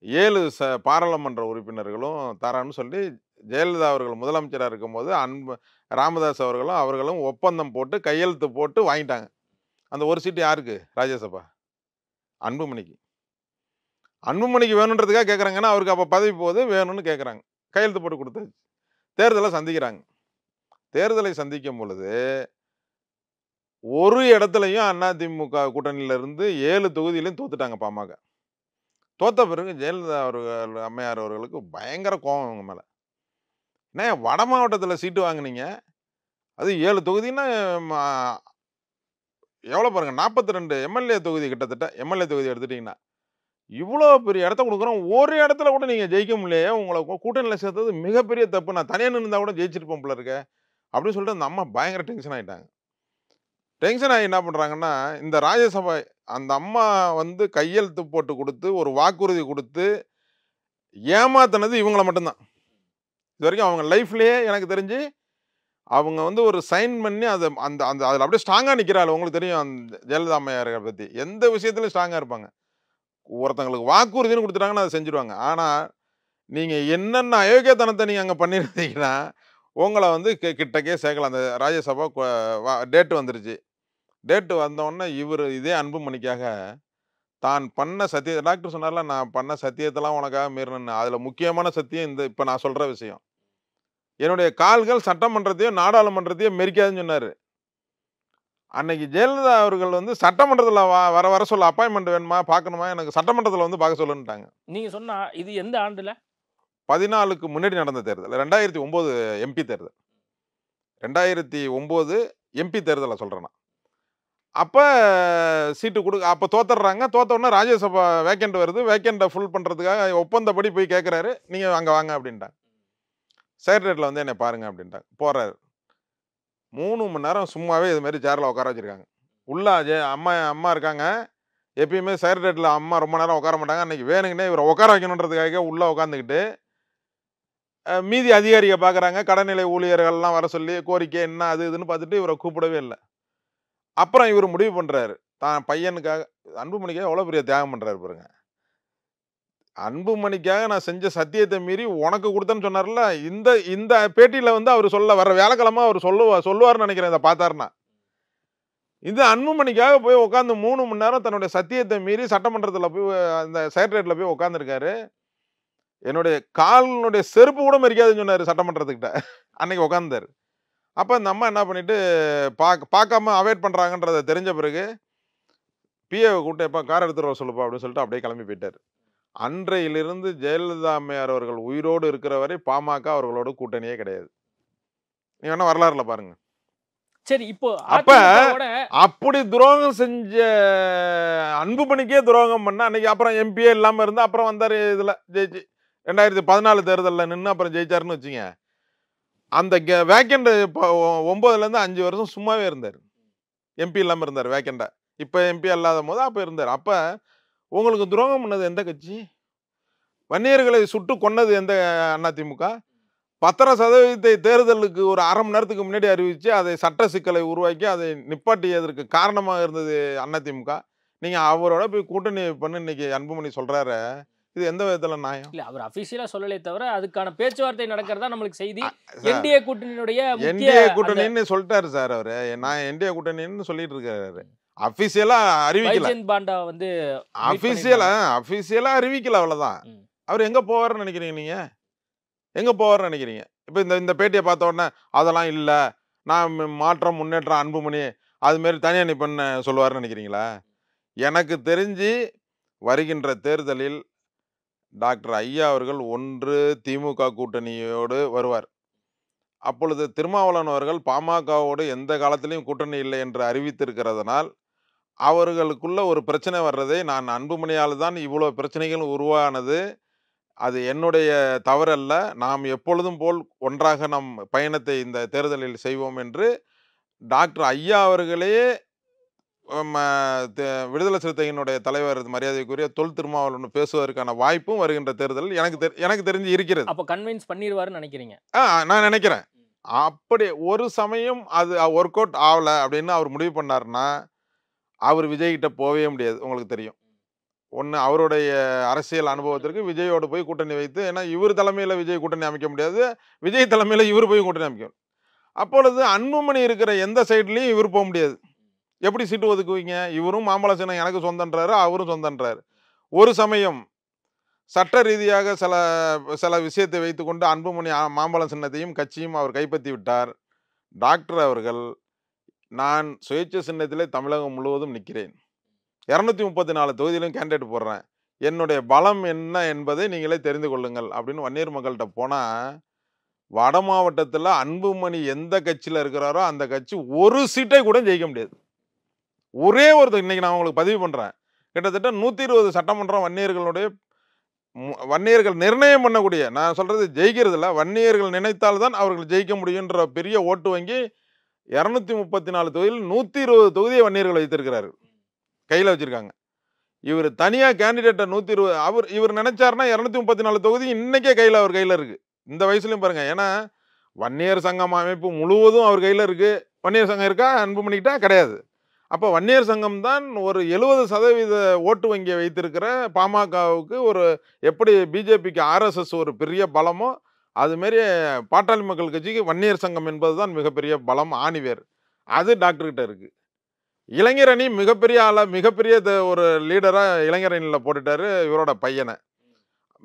7 பாராளுமன்ற உறுப்பினர்களும் தரான்னு சொல்லி ஜெயலலிதா அவர்கள் முதலமைச்சராக இருக்கும்போது ராமதாஸ் அவர்களும் ஒப்பந்தம் போட்டு கையெழுத்து போட்டு வாங்கிட்டாங்க. அந்த ஒரு சீட்டு யாருக்கு? ராஜ்யசபா அன்புமணிக்கு வேணுன்றதுக்காக கேட்குறாங்கன்னா, அவருக்கு அப்போ பதவி போகுது, வேணும்னு கேட்குறாங்க. கையெழுத்து போட்டு கொடுத்தாச்சு. தேர்தலை சந்திக்கிறாங்க. தேர்தலை சந்திக்கும் பொழுது ஒரு இடத்துலையும் அதிமுக கூட்டணியிலிருந்து 7 தொகுதியிலையும் தோத்துட்டாங்க பாமக. தோத்த பிறகு ஜெயலலிதா அம்மையார் அவர்களுக்கு பயங்கர கோபம் அவங்க மேலே. என்ன வட மாவட்டத்தில் சீட்டு வாங்கினீங்க, அது 7 தொகுதின்னா எவ்வளோ பாருங்க, 42 எம்எல்ஏ தொகுதி, கிட்டத்தட்ட எம்எல்ஏ தொகுதி எடுத்துட்டீங்கன்னா இவ்வளோ பெரிய இடத்த கொடுக்குறோம், ஒரு இடத்துல கூட நீங்கள் ஜெயிக்க முடியலையே, உங்களை கூட்டணியில் சேர்த்தது மிகப்பெரிய தப்பு, நான் தனியாக நின்றுந்தா கூட ஜெயிச்சிருப்போம் போல இருக்க அப்படின்னு சொல்லிட்டு அந்த அம்மா பயங்கர டென்ஷன் ஆகிட்டாங்க. டென்ஷன் ஆகி என்ன பண்ணுறாங்கன்னா, இந்த ராஜ்யசபா அந்த அம்மா கையெழுத்து போட்டு கொடுத்து ஒரு வாக்குறுதி கொடுத்து ஏமாத்தினது இவங்கள மட்டும்தான். இது வரைக்கும் அவங்க லைஃப்லேயே எனக்கு தெரிஞ்சு அவங்க ஒரு சைன் பண்ணி அதை அதில் அப்படியே ஸ்ட்ராங்காக நிற்கிறாள். உங்களுக்கு தெரியும் அந்த ஜெயலலிதா அம்மையாரை பற்றி எந்த விஷயத்துலையும் ஸ்ட்ராங்காக இருப்பாங்க. ஒருத்தங்களுக்கு வாக்குறுதின்னு கொடுத்துட்டாங்கன்னா அதை செஞ்சுருவாங்க. ஆனால் நீங்கள் என்னென்ன அயோக்கியத்தனத்தை நீங்கள் அங்கே பண்ணியிருந்தீங்கன்னா உங்களை கிட்டக்கே சேர்க்கலாம். அந்த ராஜ்யசபா டேட்டு வந்துருச்சு. டேட்டு வந்தோடனே இதே அன்புமணிக்காக தான் பண்ண சத்திய டாக்டர் சொன்னார்ல, நான் பண்ண சத்தியத்தெல்லாம் உனக்காக மீறினேன்னு. அதில் முக்கியமான சத்தியம் இப்போ நான் சொல்கிற விஷயம். என்னுடைய கால்கள் சட்டமன்றத்தையும் நாடாளுமன்றத்தையும் மெரிக்காதுன்னு சொன்னார். அன்னைக்கு ஜெயலலிதா அவர்கள் சட்டமன்றத்தில் வர சொல்ல அப்பாயின்மெண்ட் வேணுமா, பார்க்கணுமா, எனக்கு சட்டமன்றத்தில் பார்க்க சொல்லுன்ட்டாங்க. நீங்கள் சொன்னால் இது எந்த ஆண்டில்? 14க்கு முன்னாடி நடந்த தேர்தல், 2009 எம்பி தேர்தல். 2009 எம்பி தேர்தலை சொல்கிறேன். அப்போ சீட்டு அப்போ தோத்துடுறாங்க. தோத்த உடனே ராஜ்யசபா வேக்கண்ட் வருது. வேக்கண்ட்டை ஃபுல் பண்ணுறதுக்காக ஒப்பந்தப்படி போய் கேட்குறாரு, நீங்கள் அங்கே வாங்க அப்படின்ட்டாங்க. செக்ரட்டரியில் என்னை பாருங்க அப்படின்ட்டாங்க. போகிறாரு. 3 மணி நேரம் சும்மாவே இது மாதிரி சேரில் உட்கார வச்சுருக்காங்க. உள்ளே அம்மா இருக்காங்க. எப்பயுமே செக்ரட்டரியில் அம்மா ரொம்ப நேரம் உட்கார மாட்டாங்க. அன்றைக்கி வேணுங்கன்னே இவரை உட்கார வைக்கணுன்றதுக்காக உள்ளே உட்காந்துக்கிட்டு மீதி அதிகாரியை பார்க்குறாங்க, கடைநிலை ஊழியர்கள்லாம் வர சொல்லி கோரிக்கை என்ன அது இதுன்னு பார்த்துட்டு இவரை கூப்பிடவே இல்லை. அப்புறம் இவர் முடிவு பண்ணுறாரு, தான் பையனுக்காக அன்புமணிக்காக எவ்வளோ பெரிய தியாகம் பண்ணுறாரு பாருங்க. அன்புமணிக்காக நான் செஞ்ச சத்தியத்தை மீறி உனக்கு கொடுத்தேன்னு சொன்னார்ல, இந்த இந்த பேட்டியில் வந்து அவர் வர வியாழக்கிழமை அவர் சொல்லுவார்னு நினைக்கிறேன் இதை பார்த்தாருன்னா. இது அன்புமணிக்காக போய் உட்காந்து 3 மணி நேரம் தன்னுடைய சத்தியத்தை மீறி சட்டமன்றத்தில் போய் அந்த செக்ரட்டரியேட்ல போய் உட்காந்துருக்காரு. என்னுடைய காலினுடைய செருப்பு கூட மறிக்காதுன்னு சொன்னார் சட்டமன்றத்துக்கிட்ட. அன்னைக்கு உட்காந்தாரு. அப்போ அந்த அம்மா என்ன பண்ணிட்டு பார்க்காம அவாய்ட் பண்ணுறாங்கன்றதை தெரிஞ்ச பிறகு பிஏவை கூப்பிட்டு எப்போ கார் எடுத்துகிட்டு வர சொல்லுப்பா அப்படின்னு சொல்லிட்டு அப்படியே கிளம்பி போயிட்டார். அன்றையிலிருந்து ஜெயலலிதா அம்மையார் அவர்கள் உயிரோடு இருக்கிற வரை பாமக அவர்களோட கூட்டணியே கிடையாது. நீ வேணா வரலாறுல பாருங்க. சரி, இப்போ அப்ப அப்படி துரோகம் செஞ்ச அன்புமணிக்கே துரோகம் பண்ண அன்னைக்கு அப்புறம் எம்பியே இல்லாம இருந்தா அப்புறம் வந்தாரு இதுல ஜெயிச்சு 2014 தேர்தலில் நின்று அப்புறம் ஜெயிச்சாருன்னு வச்சுங்க. அந்த வேக்கண்ட் 9லேருந்து 5 வருஷம் சும்மாவே இருந்தார். எம்பி இல்லாம இருந்தார் வேக்கண்டா. இப்ப எம்பி இல்லாத போது அப்ப இருந்தார். அப்ப உங்களுக்கு துரோகம் பண்ணது எந்த கட்சி? வன்னியர்களை சுட்டு கொன்னது எந்த அதிமுக? 10% தேர்தலுக்கு ஒரு அரை மணி நேரத்துக்கு முன்னாடி அறிவிச்சு அதை சட்ட சிக்கலை உருவாக்கி அதை நிப்பாட்டியதற்கு காரணமாக இருந்தது அதிமுக. நீங்க அவரோட போய் கூட்டணி பண்ணு இன்னைக்கு அன்புமணி சொல்றாரு. இது எந்த விதத்துல நியாயம்? இல்ல, அவர் அபிஷியலா சொல்லலே தவிர அதுக்கான பேச்சுவார்த்தை நடக்கிறதா நம்மளுக்கு செய்தி. என்டிஏ கூட்டணியுடைய கூட்டணின்னு சொல்லிட்டாரு சார் அவரு. நான் என்டிஏ கூட்டணின்னு சொல்லிட்டு இருக்காரு. அபிஷியலா அறிவிக்கல. பாண்டா வந்து அபிஷியலா அறிவிக்கல, அவ்வளவுதான். அவர் எங்க போவாருன்னு நினைக்கிறீங்க? நீங்க எங்க போவாருன்னு நினைக்கிறீங்க? இப்ப இந்த பேட்டியை பார்த்த உடனே அதெல்லாம் இல்ல, நான் மாற்றம் முன்னேற்றம் அன்புமணி அது மாதிரி தனியா நீ பண்ண சொல்லுவாருன்னு நினைக்கிறீங்களா? எனக்கு தெரிஞ்சு வருகின்ற தேர்தலில் டாக்டர் ஐயா அவர்கள் ஒன்று திமுக கூட்டணியோடு வருவார். அப்பொழுது திருமாவளவன் அவர்கள் பாமகவோடு எந்த காலத்திலையும் கூட்டணி இல்லை என்று அறிவித்திருக்கிறதுனால் அவர்களுக்குள்ள ஒரு பிரச்சனை வர்றதை நான் அன்புமணியால் தான் இவ்வளோ பிரச்சனைகள் உருவானது, அது என்னுடைய தவறல்ல, நாம் எப்பொழுதும் போல் ஒன்றாக நம் பயணத்தை இந்த தேர்தலில் செய்வோம் என்று டாக்டர் ஐயா அவர்களே விடுதலை சிறுத்தையினுடைய தலைவர் மரியாதைக்குரிய தொல் திருமாவளவன் பேசுவதற்கான வாய்ப்பும் வருகின்ற தேர்தலில் எனக்கு தெரிஞ்சு இருக்கிறது. அப்போ கன்வின்ஸ் பண்ணிடுவாருன்னு நினைக்கிறீங்க? நான் நினைக்கிறேன். அப்படி ஒரு சமயம் அது ஒர்க் அவுட் ஆகலை அப்படின்னு அவர் முடிவு பண்ணார்னா அவர் விஜய்கிட்ட போகவே முடியாது. உங்களுக்கு தெரியும். ஒன்று அவருடைய அரசியல் அனுபவத்திற்கு விஜயோடு போய் கூட்டணி வைத்து, ஏன்னா இவர் தலைமையில் விஜய் கூட்டணி அமைக்க முடியாது, விஜய் தலைமையில் இவர் போய் கூட்டணி அமைக்க. அப்பொழுது அன்புமணி இருக்கிற எந்த சைட்லையும் இவர் போக முடியாது. எப்படி சீட்டு ஒதுக்குவீங்க? இவரும் மாம்பழ சின்னம் எனக்கு சொந்தன்றாரு, அவரும் சொந்தன்றாரு. ஒரு சமயம் சட்ட ரீதியாக சில விஷயத்தை வைத்துக்கொண்டு அன்புமணி மாம்பழம் சின்னத்தையும் கட்சியும் அவர் கைப்பற்றி விட்டார். டாக்டர் அவர்கள் நான் சுயேட்சை சின்னத்திலே தமிழகம் முழுவதும் நிற்கிறேன், 234 தொகுதியிலும் கேண்டிடேட் போடுறேன், என்னுடைய பலம் என்ன என்பதை நீங்களே தெரிந்து கொள்ளுங்கள் அப்படின்னு வன்னியர் மக்கள்கிட்ட போனால் வட மாவட்டத்தில் அன்புமணி எந்த கட்சியில் இருக்கிறாரோ அந்த கட்சி ஒரு சீட்டை கூட ஜெயிக்க முடியாது. ஒரே ஒருத்தர் இன்னைக்கு நான் உங்களுக்கு பதிவு பண்ணுறேன், கிட்டத்தட்ட 120 சட்டமன்றம் வன்னியர்கள் நிர்ணயம் பண்ணக்கூடிய, நான் சொல்றது ஜெயிக்கிறதுல வன்னியர்கள் நினைத்தால்தான் அவர்கள் ஜெயிக்க முடியுன்ற பெரிய ஓட்டு வங்கி 234 தொகுதியில் 120 தொகுதியை வன்னியர்கள் வைத்திருக்கிறாரு, கையில் வச்சிருக்காங்க. இவர் தனியாக கேண்டிடேட்டை 120 இவர் நினைச்சாருன்னா 234 தொகுதி இன்னைக்கே அவர் கையில் இருக்கு. இந்த வயசுலையும் பாருங்க. ஏன்னா வன்னியர் சங்கம் அமைப்பு முழுவதும் அவர் கையில் இருக்கு. வன்னியர் சங்கம் இருக்கா அன்புமணிக்கிட்டா? கிடையாது. அப்போ வன்னியர் சங்கம் தான் ஒரு 70% ஓட்டு வங்கியை வைத்திருக்கிற பாமகவுக்கு ஒரு எப்படி பிஜேபிக்கு ஆர்எஸ்எஸ் ஒரு பெரிய பலமோ அதுமாரி பாட்டாளி மக்கள் கட்சிக்கு வன்னியர் சங்கம் என்பது தான் மிகப்பெரிய பலம், ஆணிவேர். அது டாக்டர்கிட்ட இருக்கு. இளைஞர் அணி மிகப்பெரிய ஒரு லீடராக இளைஞர் அணியில் போட்டுட்டாரு இவரோட பையனை.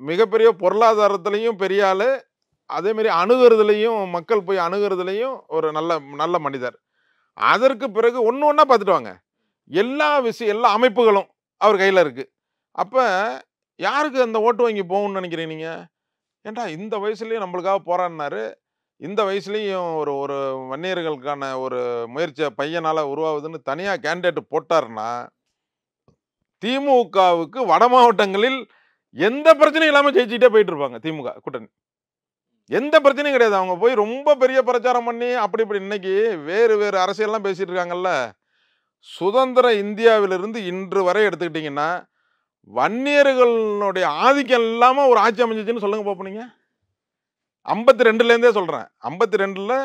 மிகப்பெரிய பொருளாதாரத்துலேயும் பெரிய ஆள், அதேமாரி அணுகிறதுலையும் மக்கள் போய் அணுகிறதுலையும் ஒரு நல்ல மனிதர். அதற்கு பிறகு ஒன்று ஒன்றா பார்த்துட்டு வாங்க, எல்லா அமைப்புகளும் அவர் கையில் இருக்குது. அப்போ யாருக்கு அந்த ஓட்டு வங்கி போகணும்னு நினைக்கிறீங்க நீங்கள்? ஏன்டா இந்த வயசுலேயும் நம்மளுக்காக போராடினாரு, இந்த வயசுலேயும் ஒரு வன்னியர்களுக்கான ஒரு முயற்சியை பையனால் உருவாகுதுன்னு தனியாக கேண்டிடேட் போட்டார்னா திமுகவுக்கு வட மாவட்டங்களில் எந்த பிரச்சனையும் இல்லாமல் ஜெயிச்சுட்டே போயிட்டு இருப்பாங்க. திமுக கூட்டணி எந்த பிரச்சனையும் கிடையாது. அவங்க போய் ரொம்ப பெரிய பிரச்சாரம் பண்ணி அப்படி இப்படி இன்னைக்கு வேறு அரசியல்லாம் பேசிட்டு இருக்காங்கல்ல. சுதந்திர இந்தியாவிலிருந்து இன்று வரை எடுத்துக்கிட்டிங்கன்னா வன்னியர்களுடைய ஆதிக்கம் இல்லாமல் ஒரு ஆட்சி அமைஞ்சிச்சுன்னு சொல்லுங்க பார்ப்போம். நீங்கள் 52லேருந்தே சொல்கிறேன். 52ல்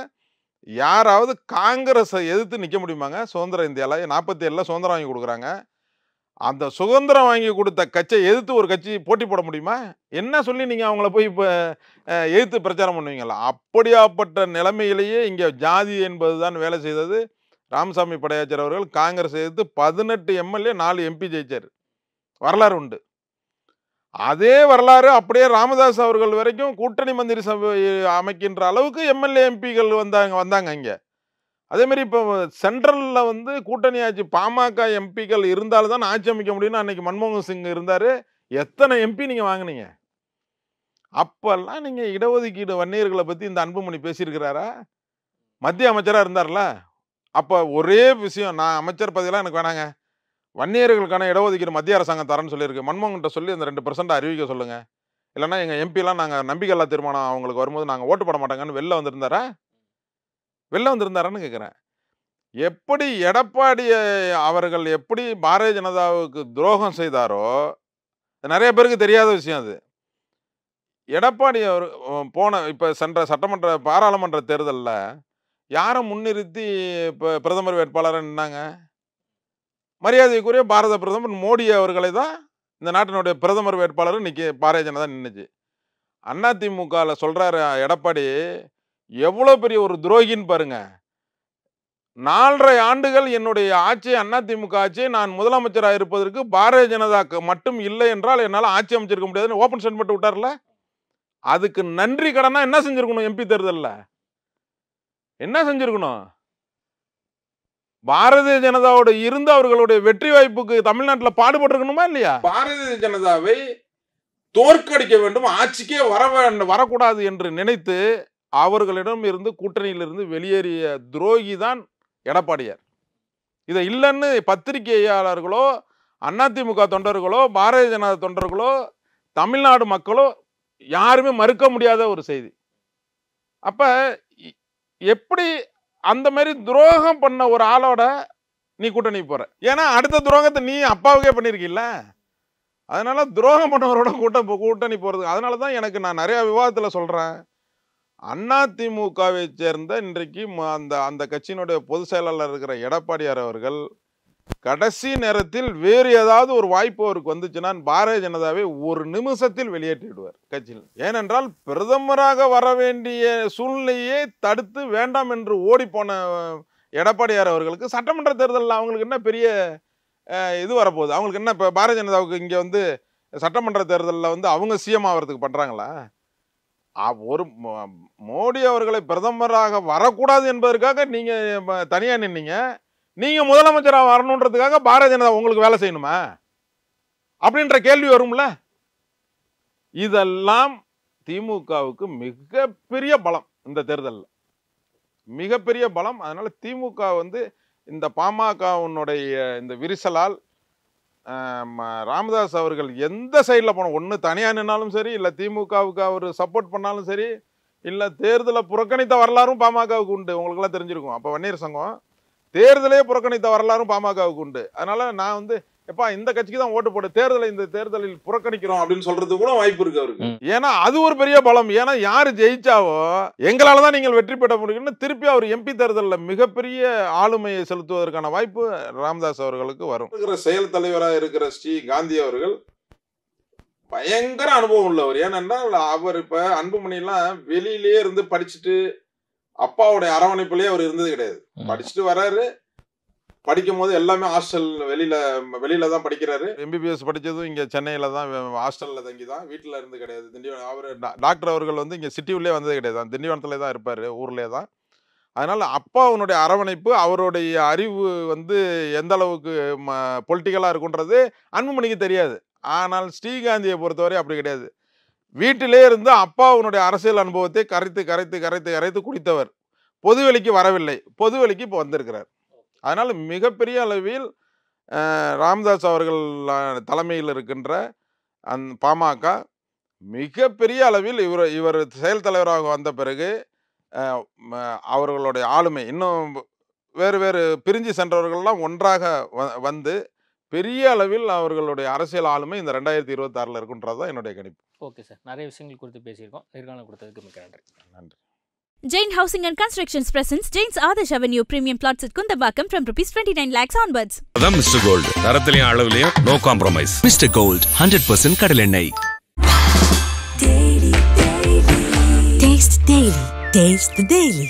யாராவது காங்கிரஸை எதிர்த்து நிற்க முடியுமாங்க? சுதந்திர இந்தியாவில் 47ல் சுதந்திரம் வாங்கி கொடுக்குறாங்க. அந்த சுதந்திரம் வாங்கி கொடுத்த கட்சியை எதிர்த்து ஒரு கட்சி போட்டி போட முடியுமா? என்ன சொல்லி நீங்கள் அவங்கள போய் இப்போ எதிர்த்து பிரச்சாரம் பண்ணுவீங்களா? அப்படியாப்பட்ட நிலைமையிலேயே இங்கே ஜாதி என்பது தான் வேலை செய்தது. ராமசாமி படையாச்சர் அவர்கள் காங்கிரஸ் எதிர்த்து 18 எம்எல்ஏ 4 எம்பி ஜெயிச்சார். வரலாறு உண்டு. அதே வரலாறு அப்படியே ராமதாஸ் அவர்கள் வரைக்கும் கூட்டணி மந்திரி சபை அமைக்கின்ற அளவுக்கு எம்எல்ஏ எம்பிகள் வந்தாங்க இங்கே. அதேமாரி இப்போ சென்ட்ரலில் வந்து கூட்டணி ஆட்சி பாமக எம்பிக்கள் இருந்தால்தான் ஆட்சி அமைக்க முடியும்னு அன்னைக்கு மன்மோகன் சிங் இருந்தார். எத்தனை எம்பி நீங்கள் வாங்கினீங்க? அப்பெல்லாம் நீங்கள் இடஒதுக்கீடு வன்னியர்களை பற்றி இந்த அன்புமணி பேசியிருக்கிறாரா? மத்திய அமைச்சராக இருந்தார்ல, அப்போ ஒரே விஷயம், நான் அமைச்சர் பதவியெல்லாம் எனக்கு வேணாங்க, வன்னியர்களுக்கான இடஒதுக்கீடு மத்திய அரசாங்கம் தரேன்னு சொல்லியிருக்கு. மன்மோகன்கிட்ட சொல்லி அந்த 2% அறிவிக்க சொல்லுங்கள், இல்லைன்னா எங்கள் எம்பிலாம் நாங்கள் நம்பிக்கையில்லா தீர்மானம் அவங்களுக்கு வரும்போது நாங்கள் ஓட்டு போட மாட்டாங்கன்னு வெளில வந்திருந்தாரான்னு கேட்குறேன். எப்படி எடப்பாடி அவர்கள் எப்படி பாரதிய ஜனதாவுக்கு துரோகம் செய்தாரோ, நிறைய பேருக்கு தெரியாத விஷயம் அது. எடப்பாடி அவர் இப்போ சென்ற சட்டமன்ற பாராளுமன்ற தேர்தலில் யாரை முன்னிறுத்தி இப்போ பிரதமர் வேட்பாளராக நின்னாங்க? மரியாதைக்குரிய பாரத பிரதமர் மோடி அவர்களை தான் இந்த நாட்டினுடைய பிரதமர் வேட்பாளர் இன்னைக்கு பாரதிய ஜனதா நின்றுச்சு. அதிமுகவில் சொல்கிறாரு எடப்பாடி, எவ்வளோ பெரிய ஒரு துரோகின்னு பாருங்க. 4.5 ஆண்டுகள் என்னுடைய ஆட்சி, அதிமுக ஆட்சி, நான் முதலமைச்சராக இருப்பதற்கு பாரதிய ஜனதாக்கு மட்டும் இல்லை என்றால் என்னால் ஆட்சி அமைச்சிருக்க முடியாதுன்னு ஓப்பன் ஸ்டேட்மெண்ட் விட்டார்ல. அதுக்கு நன்றி கடனா என்ன செஞ்சிருக்கணும்? எம்பி தேர்தலில் என்ன செஞ்சிருக்கணும்? பாரதிய ஜனதாவோட இருந்து அவர்களுடைய வெற்றி வாய்ப்புக்கு தமிழ்நாட்டில் பாடுபட்டிருக்கணுமா இல்லையா? பாரதிய ஜனதாவை தோற்கடிக்க வேண்டும், ஆட்சிக்கே வரக்கூடாது என்று நினைத்து அவர்களிடம் இருந்து கூட்டணியிலிருந்து வெளியேறிய துரோகி தான் எடப்பாடியார். இதை இல்லைன்னு பத்திரிகையாளர்களோ அதிமுக தொண்டர்களோ பாரதிய ஜனதா தொண்டர்களோ தமிழ்நாடு மக்களோ யாருமே மறுக்க முடியாத ஒரு செய்தி. அப்ப எப்படி அந்த மாதிரி துரோகம் பண்ண ஒரு ஆளோட நீ கூட்டணி போற? ஏன்னா அடுத்த துரோகத்தை நீ அப்பாவுக்கே பண்ணிருக்கீல்ல. அதனால துரோகம் பண்ணவரோட கூட்டணி போறது. அதனாலதான் எனக்கு நான் நிறைய விவாதத்துல சொல்றேன், அதிமுகவை சேர்ந்த இன்றைக்கு அந்த கட்சியினுடைய பொதுச் செயலாளர் இருக்கிற எடப்பாடியார் அவர்கள் கடைசி நேரத்தில் வேறு ஏதாவது ஒரு வாய்ப்பு அவருக்கு வந்துச்சுன்னா பாரதிய ஜனதாவை ஒரு நிமிஷத்தில் வெளியேற்றிவிடுவார் கட்சியில். ஏனென்றால் பிரதமராக வர வேண்டிய சூழ்நிலையே தடுத்து வேண்டாம் என்று ஓடி போன எடப்பாடியார் அவர்களுக்கு சட்டமன்ற தேர்தலில் அவங்களுக்கு என்ன பெரிய இது வரப்போகுது? அவங்களுக்கு என்ன இப்போ பாரதிய ஜனதாவுக்கு இங்கே வந்து சட்டமன்ற தேர்தலில் வந்து அவங்க சிஎம் ஆகிறதுக்கு பண்ணுறாங்களா? ஒரு மோடி அவர்களை பிரதமராக வரக்கூடாது என்பதற்காக நீங்கள் தனியாக நின்னீங்க. நீங்க முதலமைச்சராக வரணுன்றதுக்காக பாரதிய ஜனதா உங்களுக்கு வேலை செய்யணுமா அப்படின்ற கேள்வி வரும்ல. இதெல்லாம் திமுகவுக்கு மிகப்பெரிய பலம், இந்த தேர்தலில் மிகப்பெரிய பலம். அதனால திமுக வந்து இந்த பாமகவுடைய இந்த விரிசலால் ராமதாஸ் அவர்கள் எந்த சைடில் போனோம், ஒன்று தனியாக நின்னாலும் சரி, இல்லை திமுகவுக்கு அவர் சப்போர்ட் பண்ணாலும் சரி, இல்லை தேர்தலை புறக்கணித்த வரலாறும் பாமகவுக்கு உண்டு. உங்களுக்கெல்லாம் தெரிஞ்சிருக்கும். அப்போ வன்னியர் சங்கம் தேர்தலே புறக்கணித்த வரலாறும் பாமகவுக்கு உண்டு. அதனால நான் வந்து எப்பா இந்த கட்சிக்கு தான் ஓட்டு போட்டு இந்த தேர்தலில் புறக்கணிக்கிறோம் அப்படின்னு சொல்றது கூட வாய்ப்பு இருக்கு அவருக்கு. ஏன்னா அது ஒரு பெரிய பலம். ஏன்னா யாரு ஜெயிச்சாவோ எங்களால தான் நீங்கள் வெற்றி பெற முடியும்னு திருப்பி அவர் எம்பி தேர்தலில் மிகப்பெரிய ஆளுமையை செலுத்துவதற்கான வாய்ப்பு ராமதாஸ் அவர்களுக்கு வரும். செயல் தலைவராக இருக்கிற ஸ்ரீ காந்தி அவர்கள் பயங்கர அனுபவம் உள்ளவர். ஏனென்றால் அவர் இப்ப அன்புமணிலாம் வெளியிலேயே இருந்து படிச்சுட்டு அப்பாவுடைய அரவணைப்புலயே அவர் இருந்தது கிடையாது. படிச்சுட்டு வர்றாரு, படிக்கும் போது எல்லாமே ஹாஸ்டல் வெளியில தான் படிக்கிறாரு. எம்பிபிஎஸ் படிச்சதும் இங்க சென்னையில தான், ஹாஸ்டல்ல தங்கி தான், வீட்டுல இருந்து கிடையாது. திண்டிவனம் அவர் டாக்டர் அவர்கள் வந்து இங்க சிட்டிக்குள்ளே வந்தது கிடையாது, திண்டிவனத்துல தான் இருப்பாரு, ஊர்லேயே தான். அதனால அப்பாவுடைய அரவணைப்பு, அவருடைய அறிவு வந்து எந்த அளவுக்கு பொலிட்டிக்கலா இருக்குன்றது அன்புமணிக்கு தெரியாது. ஆனால் ஸ்ரீகாந்தியை பொறுத்தவரை அப்படி கிடையாது. வீட்டிலே இருந்து அப்பாவுடைய அரசியல் அனுபவத்தை கரைத்து கரைத்து கரைத்து கரைத்து குடித்தவர். பொதுவெளிக்கு வரவில்லை, பொதுவெளிக்கு இப்போ வந்திருக்கிறார். அதனால் மிகப்பெரிய அளவில் ராமதாஸ் அவர்கள் தலைமையில் இருக்கின்ற பாமக மிகப்பெரிய அளவில் இவர் செயல் தலைவராக வந்த பிறகு அவர்களுடைய ஆளுமை இன்னும் வேறு வேறு பிரிஞ்சு சென்றவர்கள்லாம் ஒன்றாக வந்து பெரிய அளவில் அவர்களுடைய அரசியல் ஆளுமை இந்த 2026 இருக்குன்றது தான் என்னுடைய கணிப்பு. ஓகே சார், நிறைய விஷயங்கள் குறித்து பேசியிருக்கோம். நேர்காணல் கொடுத்ததுக்கு மிக்க நன்றி. நன்றி. Jain Housing and Constructions presents Jain's Adarsh Avenue premium plots at Kundambakam from ₹29 lakhs onwards. அதான் மிஸ்டர் கோல்டு. தரத்திலையும் அளவுலையும் நோ காம்ப்ரமைஸ். மிஸ்டர் கோல்ட் 100% கடலெண்ணெய். Taste the Daily. Taste the Daily.